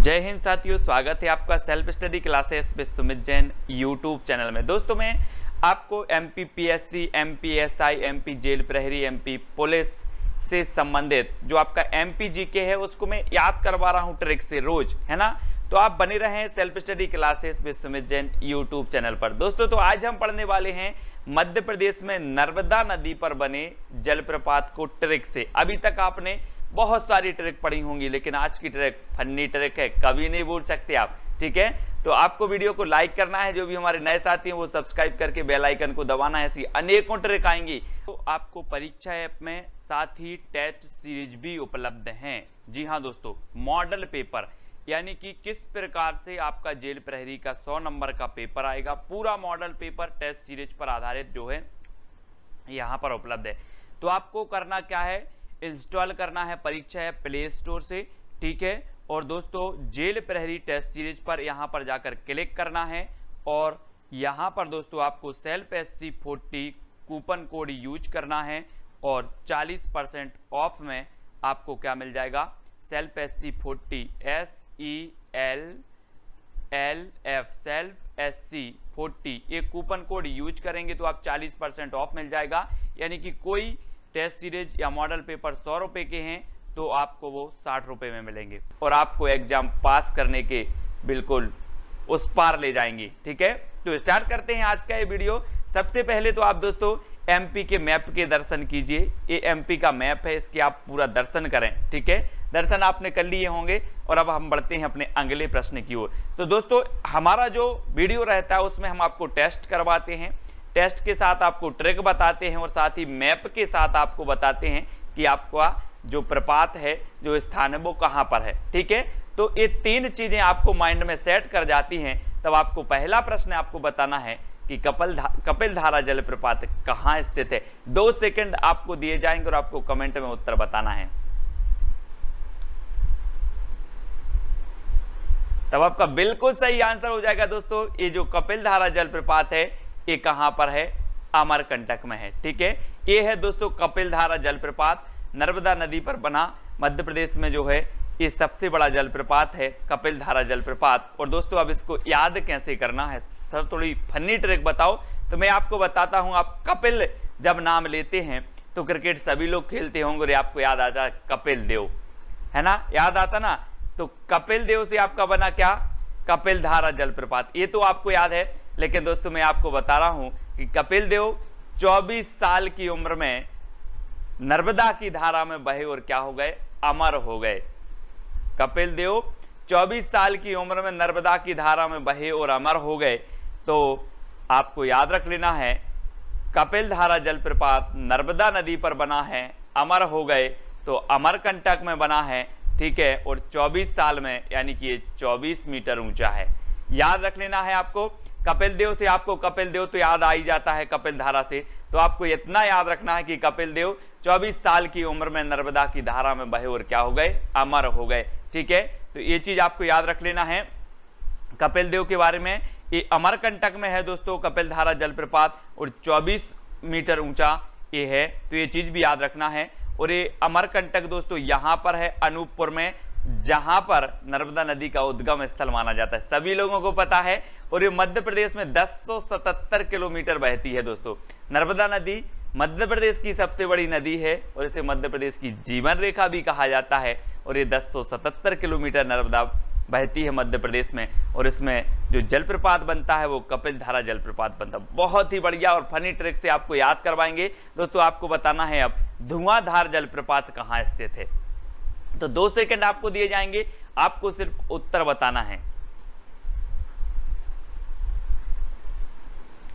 जय हिंद साथियों, स्वागत है आपका self study classes with Sumit Jain YouTube channel में। दोस्तों मैं आपको MP PSC, MP SI, MP jail प्रहरी, एमपी पुलिस से संबंधित जो आपका एमपी जीके है उसको मैं याद करवा रहा हूं ट्रिक से रोज, है ना। तो आप बने रहें self study classes with Sumit Jain YouTube channel पर। दोस्तों तो आज हम पढ़ने वाले हैं मध्य प्रदेश में नर्मदा नदी पर बने जलप्रपात को ट्रिक से। अभी तक आपने बहुत सारी ट्रिक पढ़ी होंगी, लेकिन आज की ट्रिक फन्नी ट्रिक है, कभी नहीं भूल सकते आप, ठीक है। तो आपको वीडियो को लाइक करना है, जो भी हमारे नए साथी हैं वो सब्सक्राइब करके बेल आइकन को दबाना है। ऐसी अनेकों ट्रिक आएंगी। तो आपको परीक्षा ऐप में साथ ही टेस्ट सीरीज भी उपलब्ध हैं। जी हाँ दोस्तों, मॉडल पेपर यानी कि किस प्रकार से आपका जेल प्रहरी का 100 नंबर का पेपर आएगा, पूरा मॉडल पेपर टेस्ट सीरीज पर आधारित जो है यहाँ पर उपलब्ध है। तो आपको करना क्या है, इंस्टॉल करना है परीक्षा ऐप प्ले स्टोर से, ठीक है। और दोस्तों जेल प्रहरी टेस्ट सीरीज पर यहाँ पर जाकर क्लिक करना है और यहाँ पर दोस्तों आपको self SC 40 coupon code use करना है और 40% ऑफ में आपको क्या मिल जाएगा, self SC 40 SELLF self SC 40 ये कूपन कोड यूज करेंगे तो आप 40% ऑफ मिल जाएगा। यानी कि कोई टेस्ट सीरीज या मॉडल पेपर 100 रुपए के हैं तो आपको वो 60 रुपए में मिलेंगे और आपको एग्जाम पास करने के बिल्कुल उस पार ले जाएंगे, ठीक है। तो स्टार्ट करते हैं आज का ये वीडियो। सबसे पहले तो आप दोस्तों एमपी के मैप के दर्शन कीजिए। ये एमपी का मैप है, इसके आप पूरा दर्शन करें, ठीक है। दर्शन आपने कर लिए होंगे और अब हम बढ़ते हैं अपने अगले प्रश्न की ओर। तो दोस्तों हमारा जो वीडियो रहता है उसमें हम आपको टेस्ट करवाते हैं, टेस्ट के साथ आपको ट्रिक बताते हैं और साथ ही मैप के साथ आपको बताते हैं कि आपका जो प्रपात है, जो स्थान है वो कहां पर है, ठीक है। तो ये तीन चीजें आपको माइंड में सेट कर जाती हैं, तब आपको पहला प्रश्न आपको बताना है कि कपिल धारा जलप्रपात कहां स्थित है। 2 सेकंड आपको दिए जाएंगे और आपको कमेंट में उत्तर बताना है। तब आपका बिल्कुल सही आंसर हो जाएगा दोस्तों, ये जो कपिल धारा जलप्रपात है ये कहां पर है, अमरकंटक में है, ठीक है। ये है दोस्तों कपिल धारा जलप्रपात, नर्मदा नदी पर बना मध्य प्रदेश में जो है ये सबसे बड़ा जलप्रपात है कपिल धारा जलप्रपात। और दोस्तों अब इसको याद कैसे करना है, सर थोड़ी फनी ट्रिक बताओ। तो मैं आपको बताता हूं। आप कपिल जब नाम लेते हैं तो क्रिकेट सभी लोग खेलते होंगे और आपको याद आता है कपिल देव, है ना, याद आता ना। तो कपिल देव से आपका बना क्या, कपिल धारा जलप्रपात, ये तो आपको याद है। लेकिन दोस्तों मैं आपको बता रहा हूं कि कपिल देव 24 साल की उम्र में नर्मदा की धारा में बहे और क्या हो गए, अमर हो गए। कपिल देव 24 साल की उम्र में नर्मदा की धारा में बहे और अमर हो गए। तो आपको याद रख लेना है कपिल धारा जलप्रपात नर्मदा नदी पर बना है, अमर हो गए तो अमरकंटक में बना है, ठीक है। और 24 साल में यानी कि ये 24 मीटर ऊंचा है। याद रख लेना है आपको। कपिल देव से आपको कपिल देव तो याद आ ही जाता है कपिल धारा से, तो आपको इतना याद रखना है कि कपिल देव 24 साल की उम्र में नर्मदा की धारा में बहे और क्या हो गए, अमर हो गए, ठीक है। तो ये चीज आपको याद रख लेना है कपिल देव के बारे में। ये अमरकंटक में है दोस्तों कपिल धारा जलप्रपात और 24 मीटर ऊंचा ये है, तो ये चीज भी याद रखना है। और ये अमरकंटक दोस्तों यहाँ पर है अनूपपुर में, जहां पर नर्मदा नदी का उद्गम स्थल माना जाता है, सभी लोगों को पता है। और ये मध्य प्रदेश में 1077 किलोमीटर बहती है दोस्तों। नर्मदा नदी मध्य प्रदेश की सबसे बड़ी नदी है और इसे मध्य प्रदेश की जीवन रेखा भी कहा जाता है। और ये 1077 किलोमीटर नर्मदा बहती है मध्य प्रदेश में और इसमें जो जलप्रपात बनता है वो कपिल धारा जलप्रपात बनता है। बहुत ही बढ़िया और फनी ट्रिक से आपको याद करवाएंगे दोस्तों। आपको बताना है अब धुआंधार जलप्रपात कहाँ स्थित है। तो 2 सेकंड आपको दिए जाएंगे, आपको सिर्फ उत्तर बताना है।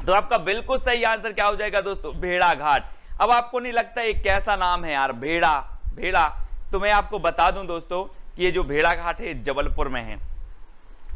तो आपका बिल्कुल सही आंसर क्या हो जाएगा दोस्तों, भेड़ाघाट। अब आपको नहीं लगता ये कैसा नाम है यार, भेड़ा। तो मैं आपको बता दूं दोस्तों कि ये जो भेड़ाघाट है जबलपुर में है,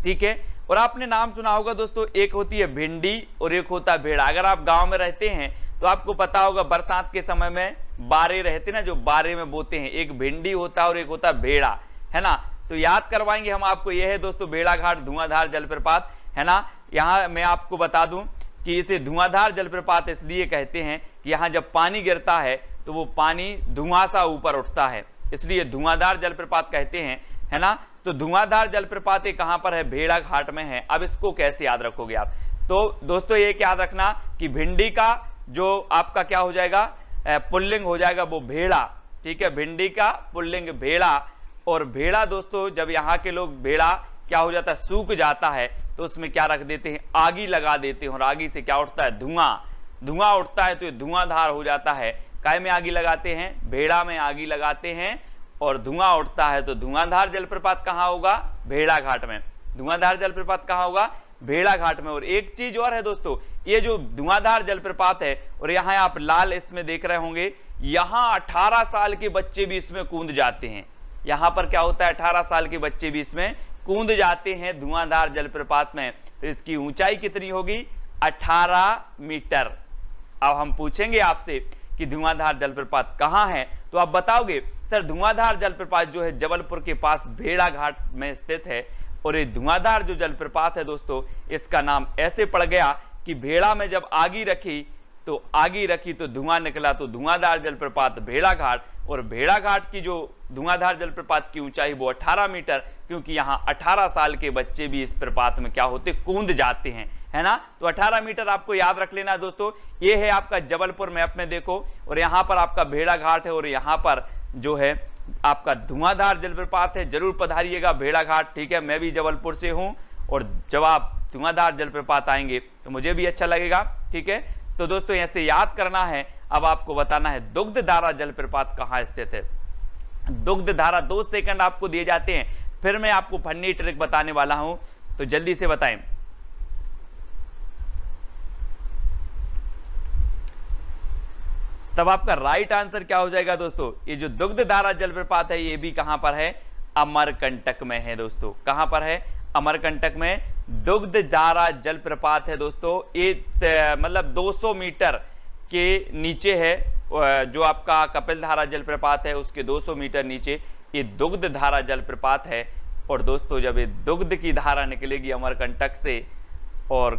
ठीक है। और आपने नाम सुना होगा दोस्तों, एक होती है भिंडी और एक होता है भेड़ा। अगर आप गांव में रहते हैं तो आपको पता होगा बरसात के समय में बारे रहते ना, जो बारे में बोते हैं, एक भिंडी होता है और एक होता है भेड़ा, है ना। तो याद करवाएंगे हम आपको। यह है दोस्तों भेड़ाघाट धुआंधार जलप्रपात, है ना। यहाँ मैं आपको बता दूं कि इसे धुआंधार जलप्रपात इसलिए कहते हैं कि यहाँ जब पानी गिरता है तो वो पानी धुआं सा ऊपर उठता है, इसलिए धुआंधार जलप्रपात कहते हैं। है ना। तो धुआंधार जलप्रपात ये कहां पर है, भेड़ा घाट में है। अब इसको कैसे याद रखोगे आप, तो दोस्तों ये याद रखना कि भिंडी का जो आपका क्या हो जाएगा, पुल्लिंग हो जाएगा वो भेड़ा, ठीक है। भिंडी का पुल्लिंग भेड़ा, और भेड़ा दोस्तों जब यहाँ के लोग भेड़ा क्या हो जाता है, सूख जाता है, तो उसमें क्या रख देते हैं, आगी लगा देते हैं, और आगी से क्या उठता है, धुआं उठता है, तो ये धुआंधार हो जाता है। काय में आगी लगाते हैं, भेड़ा में आगी लगाते हैं और धुआं उठता है, तो धुआंधार जलप्रपात कहाँ होगा, भेड़ा घाट में। धुआंधार जलप्रपात कहाँ होगा, भेड़ा घाट में। और एक चीज और है दोस्तों, ये जो धुआंधार जलप्रपात है, और यहाँ आप लाल इसमें देख रहे होंगे, यहाँ 18 साल के बच्चे भी इसमें कूद जाते हैं। यहाँ पर क्या होता है, 18 साल के बच्चे भी इसमें कूद जाते हैं धुआंधार जलप्रपात में। तो इसकी ऊंचाई कितनी होगी, 18 मीटर। अब हम पूछेंगे आपसे कि धुआंधार जलप्रपात कहाँ है, तो आप बताओगे सर धुआंधार जलप्रपात जो है जबलपुर के पास भेड़ा घाट में स्थित है। और ये धुआंधार जो जलप्रपात है दोस्तों, इसका नाम ऐसे पड़ गया कि भेड़ा में जब आगी रखी तो धुआं निकला, तो धुआंधार जलप्रपात भेड़ा घाट। और भेड़ा घाट की जो धुआंधार जलप्रपात की ऊंचाई वो 18 मीटर, क्योंकि यहाँ 18 साल के बच्चे भी इस प्रपात में क्या होते, कूद जाते हैं, है ना। तो 18 मीटर आपको याद रख लेना दोस्तों। ये है आपका जबलपुर मैप में देखो, और यहाँ पर आपका भेड़ा घाट है, और यहाँ पर जो है आपका धुआंधार जलप्रपात है। जरूर पधारिएगा भेड़ा घाट, ठीक है। मैं भी जबलपुर से हूँ, और जब आप धुआंधार जलप्रपात आएंगे तो मुझे भी अच्छा लगेगा, ठीक है। तो दोस्तों ऐसे याद करना है। अब आपको बताना है दुग्धधारा जलप्रपात कहाँ स्थित है। दुग्धधारा 2 सेकंड आपको दिए जाते हैं, फिर मैं आपको फनी ट्रिक बताने वाला हूं, तो जल्दी से बताएं। तब आपका राइट आंसर क्या हो जाएगा दोस्तों, ये जो दुग्धधारा जलप्रपात है ये भी कहां पर है, अमरकंटक में है दोस्तों। कहां पर है, अमरकंटक में दुग्धधारा जलप्रपात है दोस्तों। ये मतलब 200 मीटर के नीचे है, जो आपका कपिलधारा जलप्रपात है उसके 200 मीटर नीचे ये दुग्धधारा जलप्रपात है। और दोस्तों जब ये दुग्ध की धारा निकलेगी अमरकंटक से और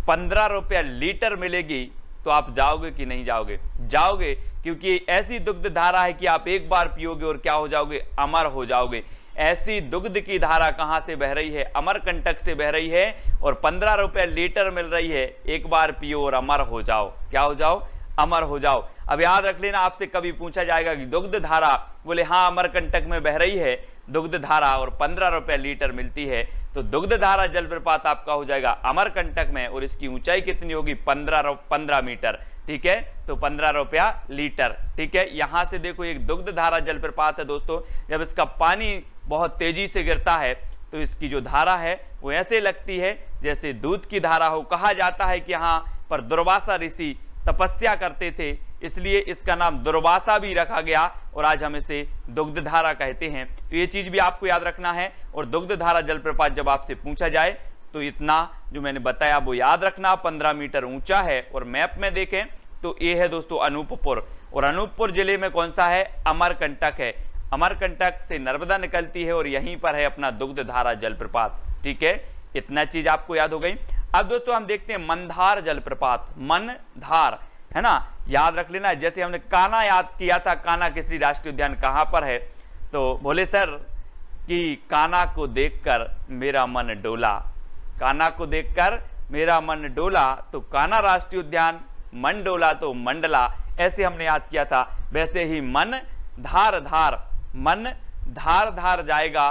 15 रुपया लीटर मिलेगी, तो आप जाओगे कि नहीं जाओगे, जाओगे, क्योंकि ऐसी दुग्ध धारा है कि आप एक बार पियोगे और क्या हो जाओगे, अमर हो जाओगे। ऐसी दुग्ध की धारा कहां से बह रही है, अमरकंटक से बह रही है, और 15 रुपए लीटर मिल रही है। एक बार पियो और अमर हो जाओ, क्या हो जाओ, अमर हो जाओ। अब याद रख लेना, आपसे कभी पूछा जाएगा कि दुग्ध धारा, बोले हाँ अमरकंटक में बह रही है दुग्ध धारा और 15 रुपए लीटर मिलती है, तो दुग्ध धारा जलप्रपात आपका हो जाएगा अमरकंटक में, और इसकी ऊंचाई कितनी होगी, 15 मीटर, ठीक है। तो 15 रुपया लीटर, ठीक है। यहां से देखो एक दुग्ध धारा जलप्रपात है दोस्तों। जब इसका पानी बहुत तेजी से गिरता है तो इसकी जो धारा है वो ऐसे लगती है जैसे दूध की धारा हो। कहा जाता है कि यहाँ पर दुर्वासा ऋषि तपस्या करते थे, इसलिए इसका नाम दुर्वासा भी रखा गया, और आज हम इसे दुग्धधारा कहते हैं। तो ये चीज भी आपको याद रखना है। और दुग्धधारा जलप्रपात जब आपसे पूछा जाए तो इतना जो मैंने बताया वो याद रखना, 15 मीटर ऊंचा है। और मैप में देखें तो ये है दोस्तों अनूपपुर, और अनूपपुर जिले में कौन सा है, अमरकंटक है। अमरकंटक से नर्मदा निकलती है और यहीं पर है अपना दुग्धधारा जलप्रपात, ठीक है। इतना चीज आपको याद हो गई। अब दोस्तों हम देखते हैं मंदार जलप्रपात, मनधार, है ना, याद रख लेना। जैसे हमने कान्हा याद किया था, कान्हा केसरी राष्ट्रीय उद्यान कहां पर है, तो बोले सर कि कान्हा को देखकर मेरा मन डोला, कान्हा को देखकर मेरा मन डोला, तो कान्हा राष्ट्रीय उद्यान, मन डोला तो मंडला, ऐसे हमने याद किया था। वैसे ही मन धार धार, मन धार धार जाएगा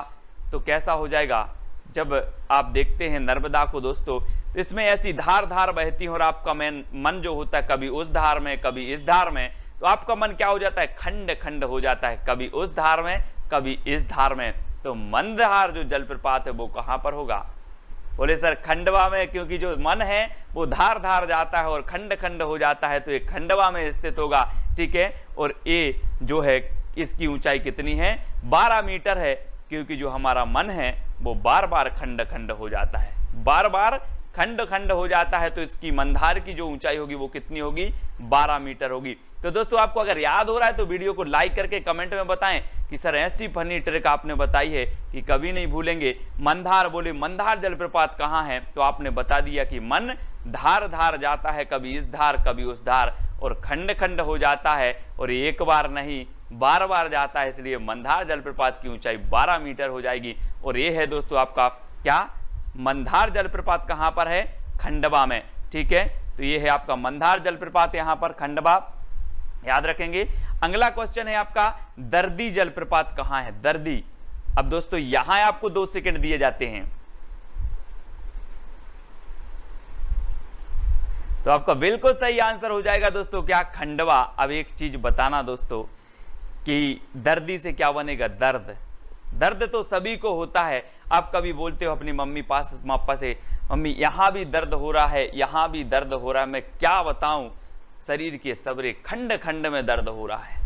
तो कैसा हो जाएगा, जब आप देखते हैं नर्मदा को दोस्तों, तो इसमें ऐसी धार धार बहती है और आपका मन जो होता है कभी उस धार में कभी इस धार में, तो आपका मन क्या हो जाता है, खंड खंड हो जाता है, कभी उस धार में कभी इस धार में। तो मंदहार जो जलप्रपात है वो कहां पर होगा, बोले सर खंडवा में, क्योंकि जो मन है वो धार धार जाता है और खंड खंड हो जाता है, तो ये खंडवा में स्थित होगा, ठीक है। और ये जो है इसकी ऊंचाई कितनी है, 12 मीटर है, क्योंकि जो हमारा मन है वो बार बार खंड खंड हो जाता है, बार बार खंड खंड हो जाता है। तो इसकी मंदार की जो ऊंचाई होगी वो कितनी होगी, 12 मीटर होगी। तो दोस्तों आपको अगर याद हो रहा है तो वीडियो को लाइक करके कमेंट में बताएं कि सर ऐसी फनी ट्रिक आपने बताई है कि कभी नहीं भूलेंगे। मंदार, बोले मंदार जलप्रपात कहाँ है, तो आपने बता दिया कि मन धार धार जाता है, कभी इस धार कभी उस धार, और खंड खंड हो जाता है, और एक बार नहीं बार बार जाता है, इसलिए मंधार जलप्रपात की ऊंचाई 12 मीटर हो जाएगी। और ये है दोस्तों आपका क्या, मंधार जलप्रपात कहां पर है, खंडवा में। ठीक है, तो ये है आपका मंधार जलप्रपात यहां पर खंडवा, याद रखेंगे। अगला क्वेश्चन है आपका दर्दी जलप्रपात कहां है, दर्दी। अब दोस्तों यहां आपको 2 सेकंड दिए जाते हैं, तो आपका बिल्कुल सही आंसर हो जाएगा दोस्तों क्या, खंडवा। अब एक चीज बताना दोस्तों कि दर्दी से क्या बनेगा, दर्द। दर्द तो सभी को होता है। आप कभी बोलते हो अपनी मम्मी पापा से, मम्मी यहां भी दर्द हो रहा है, यहां भी दर्द हो रहा है, मैं क्या बताऊं, शरीर के सबरे खंड खंड में दर्द हो रहा है,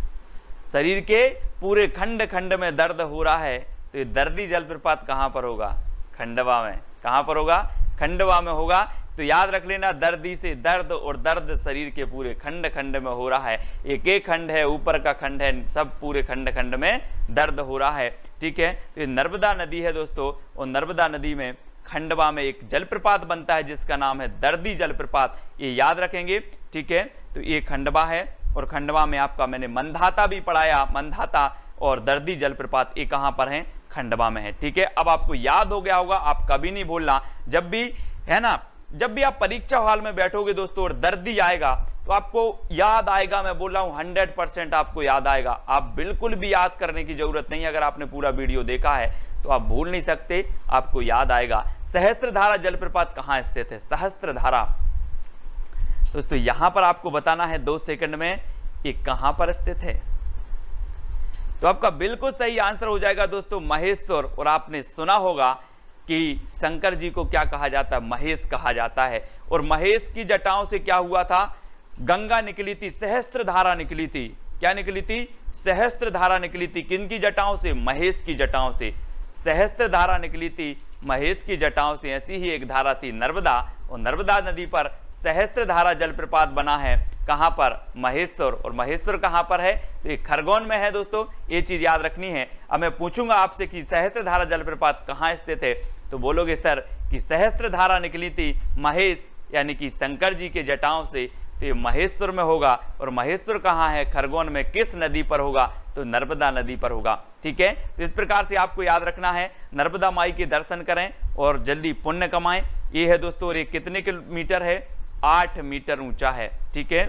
शरीर के पूरे खंड खंड में दर्द हो रहा है। तो ये दर्दी जलप्रपात कहां पर होगा, खंडवा में। कहां पर होगा, खंडवा में होगा। तो याद रख लेना, दर्दी से दर्द, और दर्द शरीर के पूरे खंड खंड में हो रहा है। एक एक खंड है, ऊपर का खंड है, सब पूरे खंड खंड में दर्द हो रहा है। ठीक है, तो ये नर्मदा नदी है दोस्तों, और नर्मदा नदी में खंडवा में एक जलप्रपात बनता है जिसका नाम है दर्दी जलप्रपात, ये याद रखेंगे। ठीक है, तो ये खंडवा है, और खंडवा में आपका मैंने मंधाता भी पढ़ाया, मंधाता और दर्दी जलप्रपात ये कहां पर है, खंडवा में है। ठीक है, अब आपको याद हो गया होगा, आप कभी नहीं भूलना, जब भी है ना, जब भी आप परीक्षा हॉल में बैठोगे दोस्तों और दर्दी आएगा तो आपको याद आएगा, मैं बोल रहा हूं 100% आपको याद आएगा। आप बिल्कुल भी याद करने की जरूरत नहीं, अगर आपने पूरा वीडियो देखा है तो आप भूल नहीं सकते, आपको याद आएगा। सहस्त्रधारा जलप्रपात कहां स्थित है, सहस्त्रधारा दोस्तों यहां पर आपको बताना है 2 सेकंड में, ये कहां पर स्थित है। तो आपका बिल्कुल सही आंसर हो जाएगा दोस्तों महेश्वर। और आपने सुना होगा कि शंकर जी को क्या कहा जाता है, महेश कहा जाता है। और महेश की जटाओं से क्या हुआ था, गंगा निकली थी, सहस्त्रधारा निकली थी। क्या निकली थी, सहस्त्रधारा निकली थी। किन की जटाओं से, महेश की जटाओं से सहस्त्रधारा निकली थी, महेश की जटाओं से। ऐसी ही एक धारा थी नर्मदा, और नर्मदा नदी पर सहस्त्रधारा जलप्रपात बना है, कहां पर, महेश्वर। और महेश्वर कहां पर है, तो ये खरगोन में है दोस्तों, ये चीज याद रखनी है। अब मैं पूछूंगा आपसे कि सहस्त्रधारा जलप्रपात कहां स्थित है, तो बोलोगे सर कि सहस्त्रधारा निकली थी महेश यानी कि शंकर जी के जटाओं से, तो ये महेश्वर में होगा। और महेश्वर कहाँ है, खरगोन में। किस नदी पर होगा, तो नर्मदा नदी पर होगा। ठीक है, तो इस प्रकार से आपको याद रखना है, नर्मदा माई के दर्शन करें और जल्दी पुण्य कमाएं। ये है दोस्तों, और ये कितने किलोमीटर है, 8 मीटर ऊंचा है। ठीक है,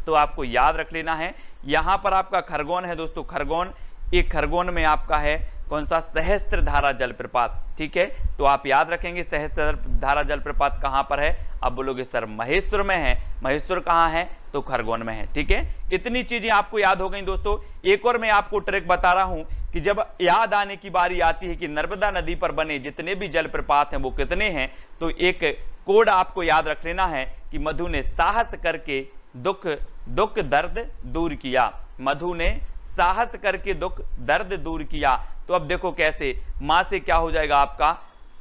तो आपको याद रख लेना है। यहां पर आपका खरगोन है दोस्तों, खरगोन, एक खरगोन में आपका है कौन सा, सहस्त्रधारा जलप्रपात। ठीक है, तो आप याद रखेंगे सहस्त्रधारा जलप्रपात कहां पर है। आप बोलोगे सर महेश्वर में है, महेश्वर कहां है, तो खरगोन में है। ठीक है, इतनी चीजें आपको याद हो गई दोस्तों। एक और मैं आपको ट्रिक बता रहा हूं कि जब याद आने की बारी आती है कि नर्मदा नदी पर बने जितने भी जलप्रपात हैं वो कितने हैं, तो एक कोड आपको याद रख लेना है कि मधु ने साहस करके दुख दर्द दूर किया, मधु ने साहस करके दुख दर्द दूर किया। तो अब देखो कैसे, मां से क्या हो जाएगा आपका,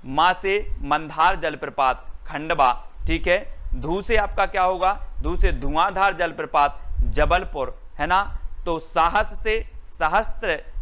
मां से मंधार जलप्रपात खंडवा। ठीक है, धू से आपका क्या होगा, धू से धुआंधार जलप्रपात जबलपुर, है ना। तो साहस से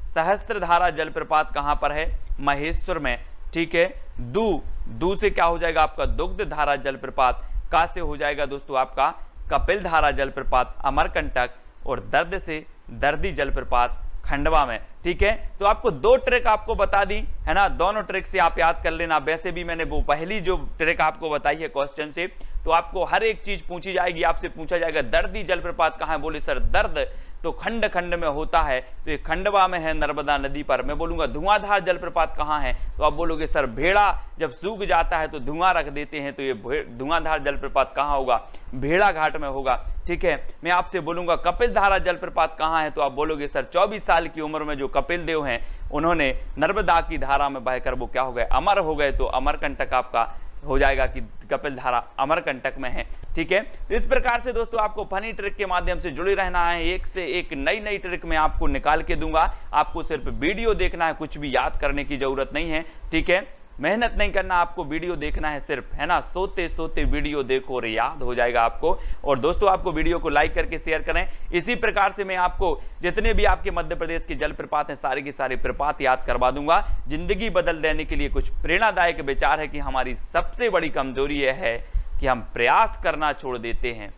सहस्त्रधारा जलप्रपात कहां पर है, महेश्वर में। ठीक है, दू से क्या हो जाएगा आपका, दुग्धधारा जलप्रपात। का से हो जाएगा दोस्तों आपका कपिलधारा जलप्रपात अमरकंटक। और दर्द से दर्दी जलप्रपात खंडवा में। ठीक है, तो आपको 2 ट्रिक आपको बता दी है ना, दोनों ट्रिक से आप याद कर लेना। वैसे भी मैंने वो पहली जो ट्रिक आपको बताई है क्वेश्चन से, तो आपको हर एक चीज पूछी जाएगी, आपसे पूछा जाएगा दर्दी जलप्रपात कहां है, बोले सर दर्द तो खंड खंड में होता है, तो ये खंडवा में है नर्मदा नदी पर। मैं बोलूंगा धुआंधार जलप्रपात कहां है, तो आप बोलोगे सर भेड़ा जब सूख जाता है तो धुआं रख देते हैं, तो ये धुआंधार जलप्रपात कहां होगा, भेड़ा घाट में होगा। ठीक है, मैं आपसे बोलूंगा कपिलधारा जलप्रपात कहां है, तो आप बोलोगे सर 24 साल की उम्र में जो कपिल देव हैं उन्होंने नर्मदा की धारा में बहकर वो क्या हो गए, अमर हो गए। तो अमरकंटक आपका हो जाएगा कि कपिलधारा अमरकंटक में है। ठीक है, तो इस प्रकार से दोस्तों आपको फनी ट्रिक के माध्यम से जुड़े रहना है। एक से एक नई ट्रिक मैं आपको निकाल के दूंगा, आपको सिर्फ वीडियो देखना है, कुछ भी याद करने की जरूरत नहीं है। ठीक है, मेहनत नहीं करना, आपको वीडियो देखना है सिर्फ, है ना। सोते सोते वीडियो देखो और याद हो जाएगा आपको। और दोस्तों आपको वीडियो को लाइक करके शेयर करें। इसी प्रकार से मैं आपको जितने भी आपके मध्य प्रदेश के जलप्रपात हैं सारे के सारे प्रपात याद करवा दूंगा। जिंदगी बदल देने के लिए कुछ प्रेरणादायक विचार है कि हमारी सबसे बड़ी कमजोरी यह है कि हम प्रयास करना छोड़ देते हैं।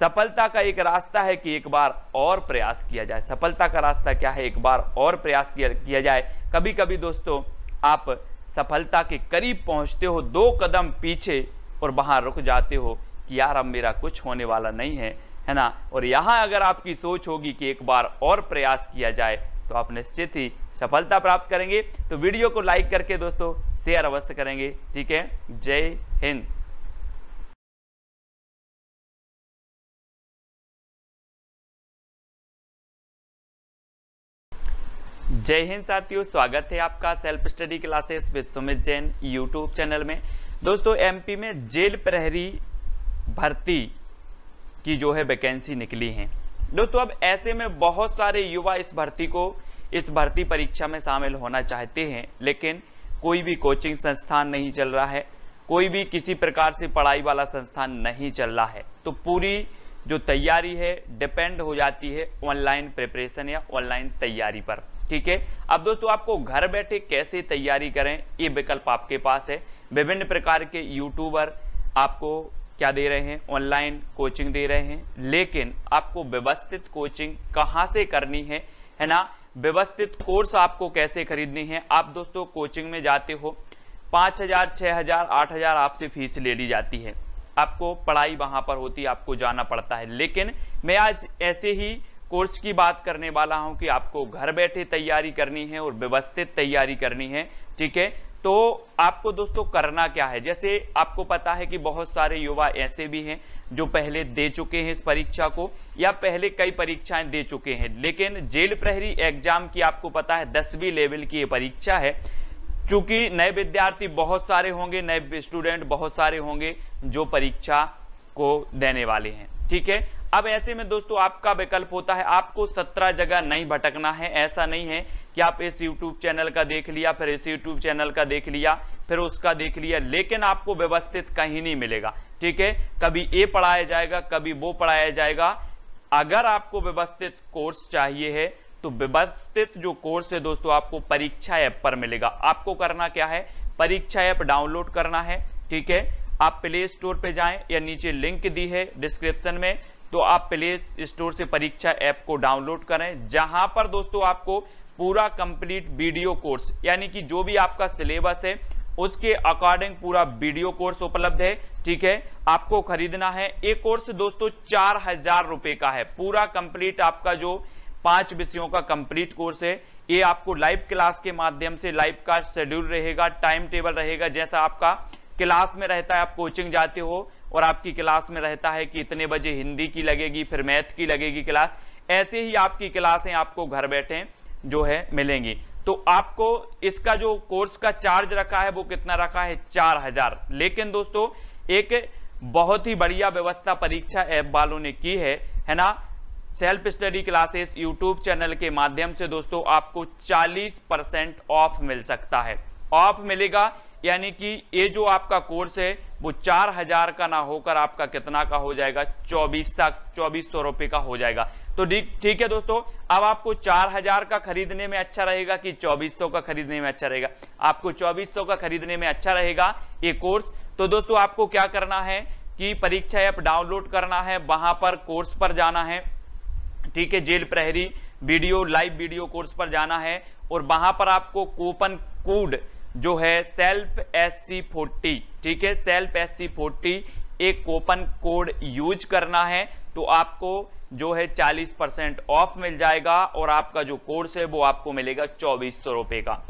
सफलता का एक रास्ता है कि एक बार और प्रयास किया जाए। सफलता का रास्ता क्या है? एक बार और प्रयास किया जाए। कभी कभी दोस्तों आप सफलता के करीब पहुंचते हो, 2 कदम पीछे, और वहां रुक जाते हो कि यार अब मेरा कुछ होने वाला नहीं है ना। और यहां अगर आपकी सोच होगी कि एक बार और प्रयास किया जाए तो आप निश्चित ही सफलता प्राप्त करेंगे। तो वीडियो को लाइक करके दोस्तों शेयर अवश्य करेंगे। ठीक है, जय हिंद। जय हिंद साथियों, स्वागत है आपका self study classes with Sumit Jain YouTube channel में। दोस्तों एमपी में जेल प्रहरी भर्ती की जो है वैकेंसी निकली है दोस्तों। अब ऐसे में बहुत सारे युवा इस भर्ती परीक्षा में शामिल होना चाहते हैं, लेकिन कोई भी कोचिंग संस्थान नहीं चल रहा है, कोई भी किसी प्रकार से पढ़ाई वाला संस्थान नहीं चल रहा है। तो पूरी जो तैयारी है डिपेंड हो जाती है ऑनलाइन प्रिपरेशन या ऑनलाइन तैयारी पर। ठीक है, अब दोस्तों आपको घर बैठे कैसे तैयारी करें ये विकल्प आपके पास है। विभिन्न प्रकार के यूट्यूबर आपको क्या दे रहे हैं? ऑनलाइन कोचिंग दे रहे हैं, लेकिन आपको व्यवस्थित कोचिंग कहां से करनी है ना, व्यवस्थित कोर्स आपको कैसे खरीदनी है। आप दोस्तों कोचिंग में जाते हो, 5,000 6,000 8,000 आपसे फीस ले ली जाती है, आपको पढ़ाई वहां पर होती है, आपको जाना पड़ता है। लेकिन मैं आज ऐसे ही कोर्स की बात करने वाला हूं कि आपको घर बैठे तैयारी करनी है और व्यवस्थित तैयारी करनी है। ठीक है, तो आपको दोस्तों करना क्या है? जैसे आपको पता है कि बहुत सारे युवा ऐसे भी हैं जो पहले दे चुके हैं इस परीक्षा को, या पहले कई परीक्षाएं दे चुके हैं, लेकिन जेल प्रहरी एग्जाम की आपको पता है 10वीं लेवल की ये परीक्षा है। चूंकि नए विद्यार्थी बहुत सारे होंगे, नए स्टूडेंट बहुत सारे होंगे जो परीक्षा को देने वाले हैं। ठीक है, अब ऐसे में दोस्तों आपका विकल्प होता है, आपको 17 जगह नहीं भटकना है। ऐसा नहीं है कि आप इस YouTube चैनल का देख लिया, फिर इस YouTube चैनल का देख लिया, फिर उसका देख लिया, लेकिन आपको व्यवस्थित कहीं नहीं मिलेगा। ठीक है, कभी ये पढ़ाया जाएगा, कभी वो पढ़ाया जाएगा। अगर आपको व्यवस्थित कोर्स चाहिए है तो व्यवस्थित जो कोर्स है दोस्तों आपको परीक्षा ऐप पर मिलेगा। आपको करना क्या है? परीक्षा ऐप डाउनलोड करना है। ठीक है, आप प्ले स्टोर पे जाएं या नीचे लिंक दी है डिस्क्रिप्शन में, तो आप प्ले स्टोर से परीक्षा ऐप को डाउनलोड करें, जहां पर दोस्तों आपको पूरा कंप्लीट वीडियो कोर्स, यानी कि जो भी आपका सिलेबस है उसके अकॉर्डिंग पूरा वीडियो कोर्स उपलब्ध है। ठीक है, आपको खरीदना है। एक कोर्स दोस्तों 4,000 रुपए का है। पूरा कंप्लीट आपका जो 5 विषयों का कंप्लीट कोर्स है, ये आपको लाइव क्लास के माध्यम से, लाइव का शेड्यूल रहेगा, टाइम टेबल रहेगा, जैसा आपका क्लास में रहता है। आप कोचिंग जाते हो और आपकी क्लास में रहता है कि इतने बजे हिंदी की लगेगी, फिर मैथ की लगेगी क्लास, ऐसे ही आपकी क्लासें आपको घर बैठे जो है मिलेंगी। तो आपको इसका जो कोर्स का चार्ज रखा है वो कितना रखा है? 4,000। लेकिन दोस्तों एक बहुत ही बढ़िया व्यवस्था परीक्षा ऐप वालों ने की है ना। Self study classes YouTube channel के माध्यम से दोस्तों आपको 40% ऑफ मिल सकता है। ऑफ मिलेगा, यानी कि ये जो आपका कोर्स है वो 4,000 का ना होकर आपका कितना का हो जाएगा? 2400 रुपए का हो जाएगा। तो ठीक है दोस्तों, अब आपको 4,000 का खरीदने में अच्छा रहेगा कि 2400 का खरीदने में अच्छा रहेगा? आपको 2400 का खरीदने में अच्छा रहेगा ये कोर्स। तो दोस्तों आपको क्या करना है कि परीक्षा ऐप डाउनलोड करना है, वहां पर कोर्स पर जाना है। ठीक है, जेल प्रहरी लाइव वीडियो कोर्स पर जाना है, और वहां पर आपको कूपन कोड जो है सेल्फ SC40, ठीक है, सेल्फ SC40 एक कूपन कोड यूज करना है, तो आपको जो है 40% ऑफ मिल जाएगा, और आपका जो कोर्स है वो आपको मिलेगा 2400 रुपए का।